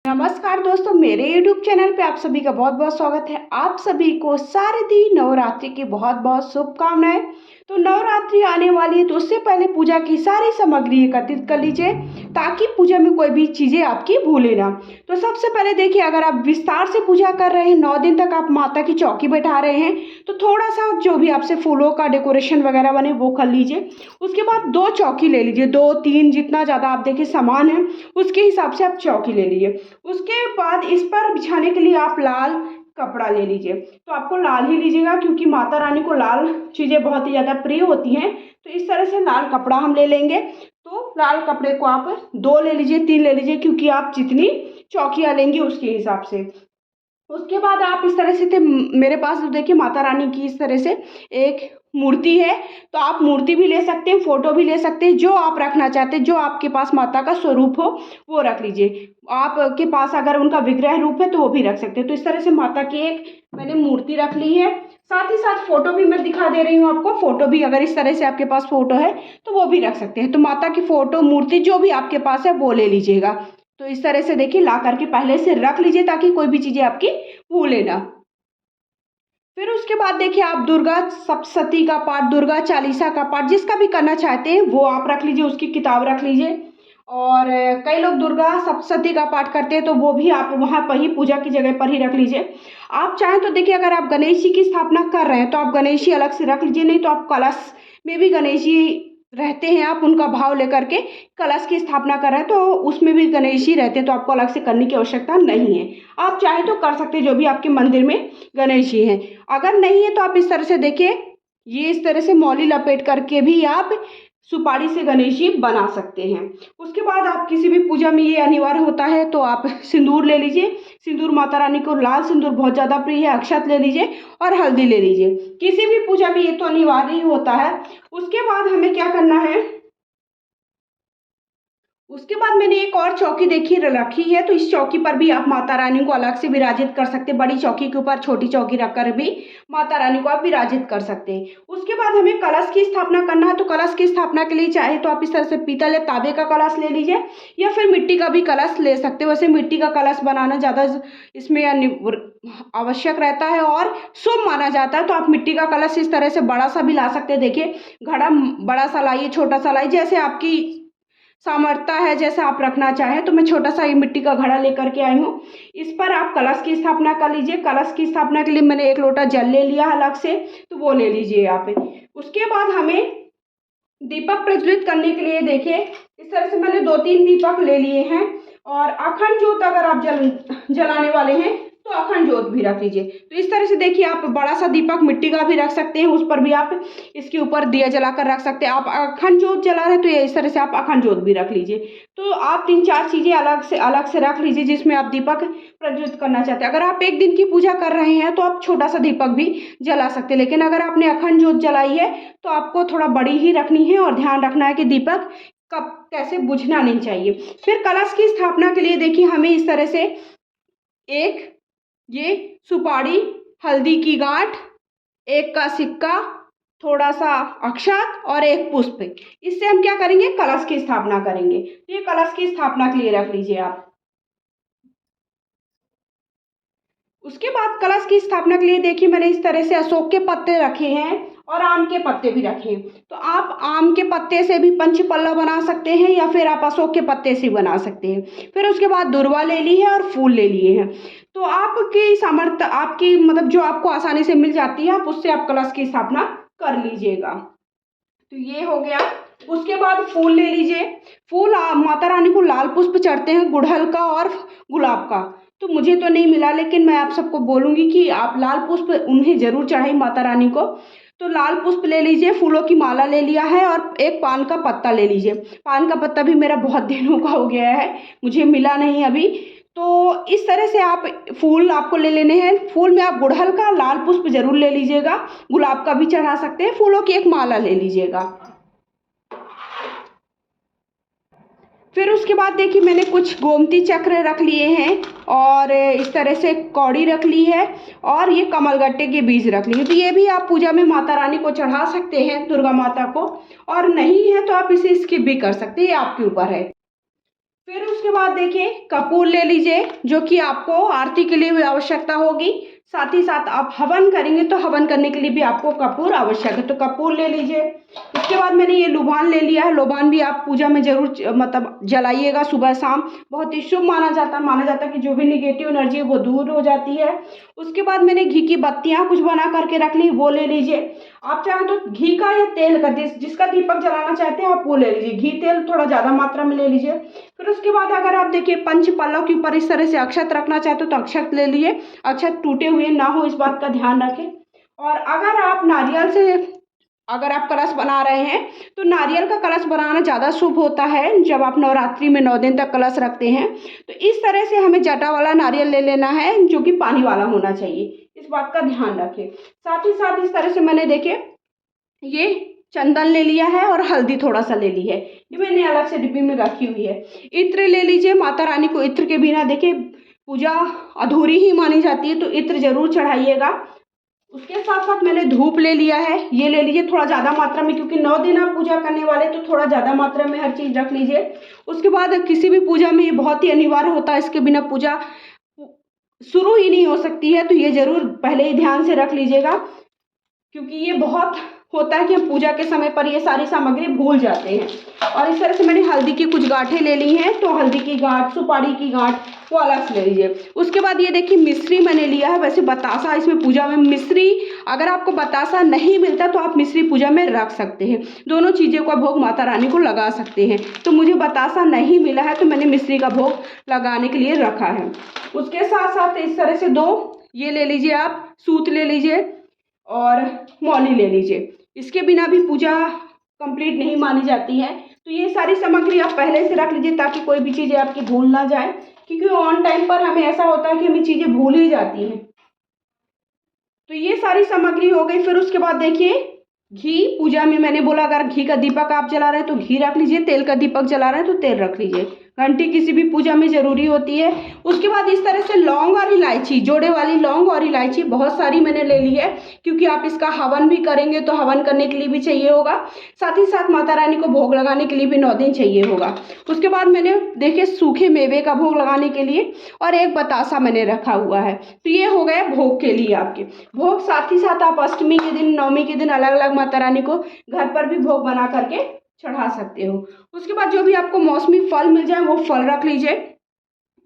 नमस्कार दोस्तों, मेरे YouTube चैनल पे आप सभी का बहुत बहुत स्वागत है। आप सभी को शारदीय नवरात्रि की बहुत बहुत शुभकामनाएं। तो नवरात्रि आने वाली है, तो उससे पहले पूजा की सारी सामग्री एकत्रित कर लीजिए ताकि पूजा में कोई भी चीज़ें आपकी भूले ना। तो सबसे पहले देखिए, अगर आप विस्तार से पूजा कर रहे हैं, 9 दिन तक आप माता की चौकी बैठा रहे हैं, तो थोड़ा सा जो भी आपसे फूलों का डेकोरेशन वगैरह बने वो कर लीजिए। उसके बाद 2 चौकी ले लीजिए, 2-3 जितना ज़्यादा आप देखिए सामान है उसके हिसाब से आप चौकी ले लीजिए। उसके बाद इस पर बिछाने के लिए आप लाल कपड़ा ले लीजिए। तो आपको लाल ही लीजिएगा क्योंकि माता रानी को लाल चीज़ें बहुत ही ज़्यादा प्रिय होती हैं। तो इस तरह से लाल कपड़ा हम ले लेंगे। तो लाल कपड़े को आप 2 ले लीजिए, 3 ले लीजिए, क्योंकि आप जितनी चौकियाँ लेंगी उसके हिसाब से। उसके बाद आप इस तरह से मेरे पास देखिए माता रानी की इस तरह से एक मूर्ति है। तो आप मूर्ति भी ले सकते हैं, फोटो भी ले सकते हैं, जो आप रखना चाहते हैं, जो आपके पास माता का स्वरूप हो वो रख लीजिए। आपके पास अगर उनका विग्रह रूप है तो वो भी रख सकते हैं। तो इस तरह से माता की एक मैंने मूर्ति रख ली है। साथ ही साथ फोटो भी मैं दिखा दे रही हूँ आपको। फोटो भी अगर इस तरह से आपके पास फोटो है तो वो भी रख सकते हैं। तो माता की फोटो मूर्ति जो भी आपके पास है वो ले लीजिएगा। तो इस तरह से देखिए ला करके पहले से रख लीजिए ताकि कोई भी चीज़ें आपकी भूले ना। फिर उसके बाद देखिए, आप दुर्गा सप्तशती का पाठ, दुर्गा चालीसा का पाठ जिसका भी करना चाहते हैं वो आप रख लीजिए, उसकी किताब रख लीजिए। और कई लोग दुर्गा सप्तशती का पाठ करते हैं तो वो भी आप वहाँ पर ही पूजा की जगह पर ही रख लीजिए। आप चाहें तो देखिए, अगर आप गणेश जी की स्थापना कर रहे हैं तो आप गणेश जी अलग से रख लीजिए, नहीं तो आप कलश में भी गणेश जी रहते हैं, आप उनका भाव लेकर के कलश की स्थापना कर रहे हैं तो उसमें भी गणेश जी रहते हैं, तो आपको अलग से करने की आवश्यकता नहीं है। आप चाहें तो कर सकते हैं, जो भी आपके मंदिर में गणेश जी हैं। अगर नहीं है तो आप इस तरह से देखिए, ये इस तरह से मौली लपेट करके भी आप सुपारी से गणेश जी बना सकते हैं। उसके बाद आप किसी भी पूजा में ये अनिवार्य होता है तो आप सिंदूर ले लीजिए। सिंदूर माता रानी को लाल सिंदूर बहुत ज़्यादा प्रिय है। अक्षत ले लीजिए और हल्दी ले लीजिए। किसी भी पूजा में ये तो अनिवार्य ही होता है। उसके बाद हमें क्या करना है, उसके बाद मैंने एक और चौकी देखी रखी है। तो इस चौकी पर भी आप माता रानी को अलग से विराजित कर सकते हैं। बड़ी चौकी के ऊपर छोटी चौकी रखकर भी माता रानी को आप विराजित कर सकते हैं। उसके बाद हमें कलश की स्थापना करना है। तो कलश की स्थापना के लिए चाहे तो आप इस तरह से पीतल या तांबे का कलश ले लीजिए, या फिर मिट्टी का भी कलश ले सकते हो। वैसे मिट्टी का कलश बनाना ज़्यादा इसमें आवश्यक रहता है और शुभ माना जाता है। तो आप मिट्टी का कलश इस तरह से बड़ा सा भी ला सकते हैं। देखिए, घड़ा बड़ा सा लाइए, छोटा सा लाइए, जैसे आपकी सामर्थ्य है, जैसा आप रखना चाहें। तो मैं छोटा सा ये मिट्टी का घड़ा लेकर के आई हूँ। इस पर आप कलश की स्थापना कर लीजिए। कलश की स्थापना के लिए मैंने 1 लोटा जल ले लिया अलग से, तो वो ले लीजिए आप। उसके बाद हमें दीपक प्रज्वलित करने के लिए देखिए, इस तरह से मैंने 2-3 दीपक ले लिए हैं। और अखंड ज्योत अगर आप जलाने वाले हैं तो अखंड ज्योत भी रख लीजिए। तो इस तरह से देखिए, आप बड़ा सा दीपक मिट्टी का भी रख सकते हैं, उस पर भी आप इसके ऊपर दिया जलाकर रख सकते हैं। आप अखंड ज्योत जला रहे हैं तो ये इस तरह से आप अखंड ज्योत भी रख लीजिए। तो आप 3-4 चीज़ें अलग से रख लीजिए जिसमें आप दीपक प्रज्वलित करना चाहते हैं। अगर आप 1 दिन की पूजा कर रहे हैं तो आप छोटा सा दीपक भी जला सकते हैं, लेकिन अगर आपने अखंड ज्योत जलाई है तो आपको थोड़ा बड़ी ही रखनी है और ध्यान रखना है कि दीपक कब कैसे बुझना नहीं चाहिए। फिर कलश की स्थापना के लिए देखिए, हमें इस तरह से एक ये सुपारी, हल्दी की गांठ, 1 का सिक्का, थोड़ा सा अक्षत और 1 पुष्प, इससे हम क्या करेंगे, कलश की स्थापना करेंगे। तो ये कलश की स्थापना के लिए रख लीजिए आप। उसके बाद कलश की स्थापना के लिए देखिए, मैंने इस तरह से अशोक के पत्ते रखे हैं और आम के पत्ते भी रखे हैं। तो आप आम के पत्ते से भी पंचपल्ला बना सकते हैं, या फिर आप अशोक के पत्ते से बना सकते हैं। फिर उसके बाद दुर्वा ले ली है और फूल ले लिए हैं। तो आपकी सामर्थ्य, आपकी मतलब जो आपको आसानी से मिल जाती है, आप उससे आप कलश की स्थापना कर लीजिएगा। तो ये हो गया। उसके बाद फूल ले लीजिए। फूल माता रानी को लाल पुष्प चढ़ते हैं, गुड़हल का और गुलाब का। तो मुझे तो नहीं मिला, लेकिन मैं आप सबको बोलूँगी कि आप लाल पुष्प उन्हें ज़रूर चढ़ाई माता रानी को। तो लाल पुष्प ले लीजिए, फूलों की माला ले लिया है और 1 पान का पत्ता ले लीजिए। पान का पत्ता भी मेरा बहुत दिनों का हो गया है, मुझे मिला नहीं अभी। तो इस तरह से आप फूल आपको ले लेने हैं। फूल में आप गुड़हल का लाल पुष्प जरूर ले लीजिएगा, गुलाब का भी चढ़ा सकते हैं। फूलों की 1 माला ले लीजिएगा। फिर उसके बाद देखिए, मैंने कुछ गोमती चक्र रख लिए हैं और इस तरह से कौड़ी रख ली है और ये कमलगट्टे के बीज रख लिए। तो ये भी आप पूजा में माता रानी को चढ़ा सकते हैं, दुर्गा माता को, और नहीं है तो आप इसे स्किप भी कर सकते हैं, ये आपके ऊपर है। फिर उसके बाद देखिए कपूर ले लीजिए, जो कि आपको आरती के लिए भी आवश्यकता होगी। साथ ही साथ आप हवन करेंगे तो हवन करने के लिए भी आपको कपूर आवश्यक है, तो कपूर ले लीजिए। इसके बाद मैंने ये लोबान ले लिया है। लोबान भी आप पूजा में जरूर मतलब जलाइएगा सुबह शाम, बहुत ही शुभ माना जाता है कि जो भी निगेटिव एनर्जी है वो दूर हो जाती है। उसके बाद मैंने घी की बत्तियां कुछ बना करके रख ली, वो ले लीजिए। आप चाहें तो घी का या तेल का, जिसका दीपक जलाना चाहते हैं आप वो ले लीजिए। घी तेल थोड़ा ज़्यादा मात्रा में ले लीजिए। फिर उसके बाद अगर आप देखिए पंच पल्लव के ऊपर इस तरह से अक्षत रखना चाहते हो तो अक्षत ले लिए। अक्षत टूटे हुए ना हो, इस बात का ध्यान रखें। और अगर आप नारियल से अगर आप कलश बना रहे हैं तो नारियल का कलश बनाना ज़्यादा शुभ होता है। जब आप नवरात्रि में 9 दिन तक कलश रखते हैं तो इस तरह से हमें जटा वाला नारियल ले लेना है, जो कि पानी वाला होना चाहिए, इस बात का ध्यान रखें। साथ ही साथ इस तरह से मैंने देखिए ये चंदन ले लिया है और हल्दी थोड़ा सा ले ली है, ये मैंने अलग से डिब्बी में रखी हुई है। इत्र ले लीजिए। माता रानी को इत्र के बिना देखिए पूजा अधूरी ही मानी जाती है, तो इत्र जरूर चढ़ाइएगा। उसके साथ साथ मैंने धूप ले लिया है, ये ले लीजिए थोड़ा ज़्यादा मात्रा में, क्योंकि 9 दिन आप पूजा करने वाले तो थोड़ा ज़्यादा मात्रा में हर चीज़ रख लीजिए। उसके बाद किसी भी पूजा में ये बहुत ही अनिवार्य होता है, इसके बिना पूजा शुरू ही नहीं हो सकती है, तो ये ज़रूर पहले ही ध्यान से रख लीजिएगा, क्योंकि ये बहुत होता है कि हम पूजा के समय पर ये सारी सामग्री भूल जाते हैं। और इस तरह से मैंने हल्दी की कुछ गांठें ले ली हैं, तो हल्दी की गांठ, सुपारी की गांठ वो अलग से ले लीजिए। उसके बाद ये देखिए मिश्री मैंने लिया है। वैसे बतासा इसमें पूजा में मिश्री, अगर आपको बतासा नहीं मिलता तो आप मिश्री पूजा में रख सकते हैं, दोनों चीज़ों का भोग माता रानी को लगा सकते हैं। तो मुझे बतासा नहीं मिला है तो मैंने मिश्री का भोग लगाने के लिए रखा है। उसके साथ साथ इस तरह से 2 ये ले लीजिए, आप सूत ले लीजिए और मौली ले लीजिए। इसके बिना भी पूजा कंप्लीट नहीं मानी जाती है, तो ये सारी सामग्री आप पहले से रख लीजिए ताकि कोई भी चीज़ें आपकी भूल ना जाए, क्योंकि ऑन टाइम पर हमें ऐसा होता है कि हमें चीज़ें भूल ही जाती हैं। तो ये सारी सामग्री हो गई। फिर उसके बाद देखिए घी, पूजा में मैंने बोला अगर घी का दीपक आप जला रहे हैं तो घी रख लीजिए, तेल का दीपक जला रहे हैं तो तेल रख लीजिए। घंटी किसी भी पूजा में ज़रूरी होती है। उसके बाद इस तरह से लौंग और इलायची, जोड़े वाली लौंग और इलायची बहुत सारी मैंने ले ली है, क्योंकि आप इसका हवन भी करेंगे तो हवन करने के लिए भी चाहिए होगा। साथ ही साथ माता रानी को भोग लगाने के लिए भी 9 दिन चाहिए होगा। उसके बाद मैंने देखिए सूखे मेवे का भोग लगाने के लिए और एक बतासा मैंने रखा हुआ है। तो ये हो गया भोग के लिए आपके भोग। साथ ही साथ आप अष्टमी के दिन, नवमी के दिन अलग अलग माता रानी को घर पर भी भोग बना करके चढ़ा सकते हो। उसके बाद जो भी आपको मौसमी फल मिल जाए वो फल रख लीजिए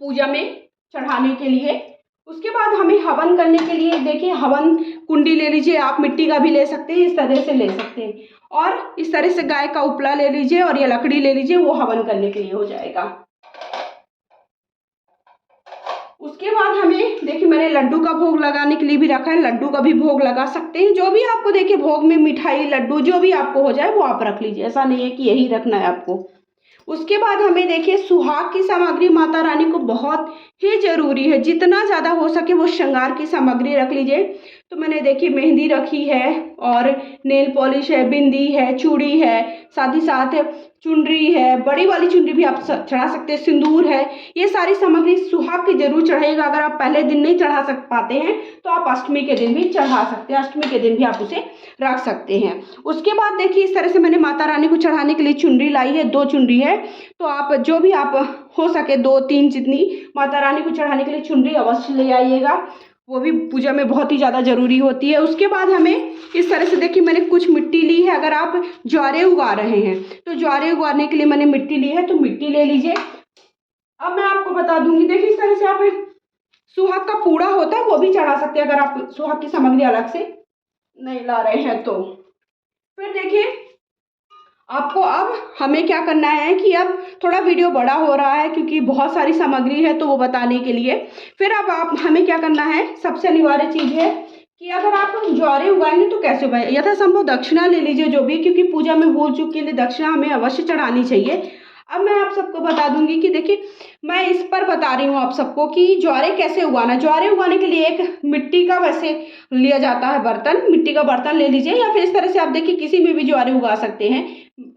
पूजा में चढ़ाने के लिए। उसके बाद हमें हवन करने के लिए देखिए हवन कुंडी ले लीजिए, आप मिट्टी का भी ले सकते हैं, इस तरह से ले सकते हैं। और इस तरह से गाय का उपला ले लीजिए और ये लकड़ी ले लीजिए, वो हवन करने के लिए हो जाएगा। उसके बाद हमें देखिए मैंने लड्डू का भोग लगाने के लिए भी रखा है, लड्डू का भी भोग लगा सकते हैं। जो भी आपको देखिए भोग में मिठाई, लड्डू जो भी आपको हो जाए वो आप रख लीजिए, ऐसा नहीं है कि यही रखना है आपको। उसके बाद हमें देखिए सुहाग की सामग्री माता रानी को बहुत ही ज़रूरी है, जितना ज़्यादा हो सके वो श्रृंगार की सामग्री रख लीजिए। तो मैंने देखिए मेहंदी रखी है और नेल पॉलिश है, बिंदी है, चूड़ी है, साथ ही साथ चुनरी है, बड़ी वाली चुनरी भी आप चढ़ा सकते हैं, सिंदूर है। ये सारी सामग्री सुहाग की जरूर चढ़ाइएगा। अगर आप पहले दिन नहीं चढ़ा पाते हैं तो आप अष्टमी के दिन भी चढ़ा सकते हैं, अष्टमी के दिन भी आप उसे रख सकते हैं। उसके बाद देखिए इस तरह से मैंने माता रानी को चढ़ाने के लिए चुनरी लाई है, 2 चुनरी है, तो आप जो भी आप हो सके 2-3 जितनी माता रानी को चढ़ाने के लिए चुनरी अवश्य ले आइएगा, वो भी पूजा में बहुत ही ज़्यादा ज़रूरी होती है। उसके बाद हमें इस तरह से देखिए मैंने कुछ मिट्टी ली है। अगर आप ज्वारे उगा रहे हैं तो ज्वारे उगाने के लिए मैंने मिट्टी ली है, तो मिट्टी ले लीजिए। अब मैं आपको बता दूंगी, देखिए इस तरह से आप सुहाग का पूड़ा होता है वो भी चढ़ा सकते हैं, अगर आप सुहाग की सामग्री अलग से नहीं ला रहे हैं तो। फिर देखिए आपको अब हमें क्या करना है कि अब थोड़ा वीडियो बड़ा हो रहा है क्योंकि बहुत सारी सामग्री है तो वो बताने के लिए। फिर अब आप हमें क्या करना है, सबसे अनिवार्य चीज़ है कि अगर आप ज्वारे उगाएंगे तो कैसे उगाएं, यथासंभव दक्षिणा ले लीजिए जो भी, क्योंकि पूजा में भूल चूक के लिए दक्षिणा हमें अवश्य चढ़ानी चाहिए। अब मैं आप सबको बता दूंगी कि देखिए मैं इस पर बता रही हूँ आप सबको कि ज्वारे कैसे उगाना। ज्वारे उगाने के लिए एक मिट्टी का वैसे लिया जाता है बर्तन, मिट्टी का बर्तन ले लीजिए, या फिर इस तरह से आप देखिए किसी में भी ज्वारे उगा सकते हैं।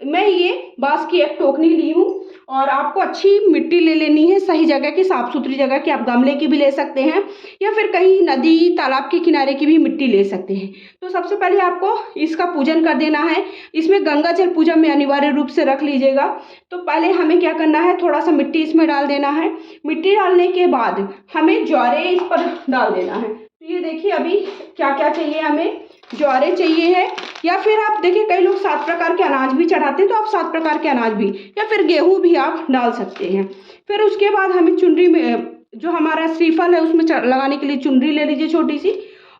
मैं ये बांस की एक टोकनी ली हूँ और आपको अच्छी मिट्टी ले लेनी है, सही जगह की, साफ़ सुथरी जगह की। आप गमले की भी ले सकते हैं या फिर कहीं नदी तालाब के किनारे की भी मिट्टी ले सकते हैं। तो सबसे पहले आपको इसका पूजन कर देना है। इसमें गंगा जल पूजा में अनिवार्य रूप से रख लीजिएगा। तो पहले हमें क्या करना है, थोड़ा सा मिट्टी इसमें डाल देना है। मिट्टी डालने के बाद हमें ज्वारे इस पर डाल देना है। तो ये देखिए अभी क्या क्या चाहिए, हमें ज्वारे चाहिए है, या फिर आप देखिए कई लोग 7 प्रकार के अनाज भी चढ़ाते हैं, तो आप 7 प्रकार के अनाज भी या फिर गेहूं भी आप डाल सकते हैं। फिर उसके बाद हमें चुनरी में जो हमारा श्रीफल है उसमें लगाने के लिए चुनरी ले लीजिए छोटी सी।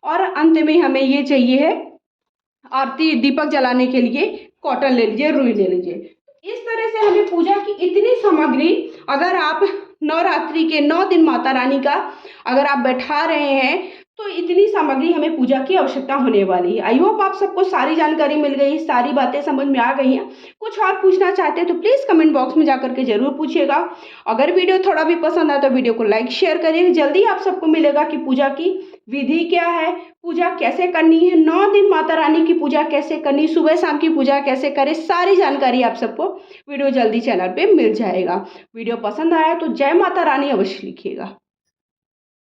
और अंत में हमें ये चाहिए है आरती दीपक जलाने के लिए कॉटन ले लीजिए, रुई ले लीजिए। इस तरह से हमें पूजा की इतनी सामग्री, अगर आप नवरात्रि के 9 दिन माता रानी का अगर आप बैठा रहे हैं तो इतनी सामग्री हमें पूजा की आवश्यकता होने वाली है। आई होप आप सबको सारी जानकारी मिल गई, सारी बातें समझ में आ गई हैं। कुछ और पूछना चाहते हैं तो प्लीज़ कमेंट बॉक्स में जाकर के ज़रूर पूछिएगा। अगर वीडियो थोड़ा भी पसंद आए तो वीडियो को लाइक शेयर करिए। जल्दी आप सबको मिलेगा कि पूजा की विधि क्या है, पूजा कैसे करनी है, 9 दिन माता रानी की पूजा कैसे करनी, सुबह शाम की पूजा कैसे करें, सारी जानकारी आप सबको वीडियो जल्दी चैनल पे मिल जाएगा। वीडियो पसंद आया तो जय माता रानी अवश्य लिखिएगा।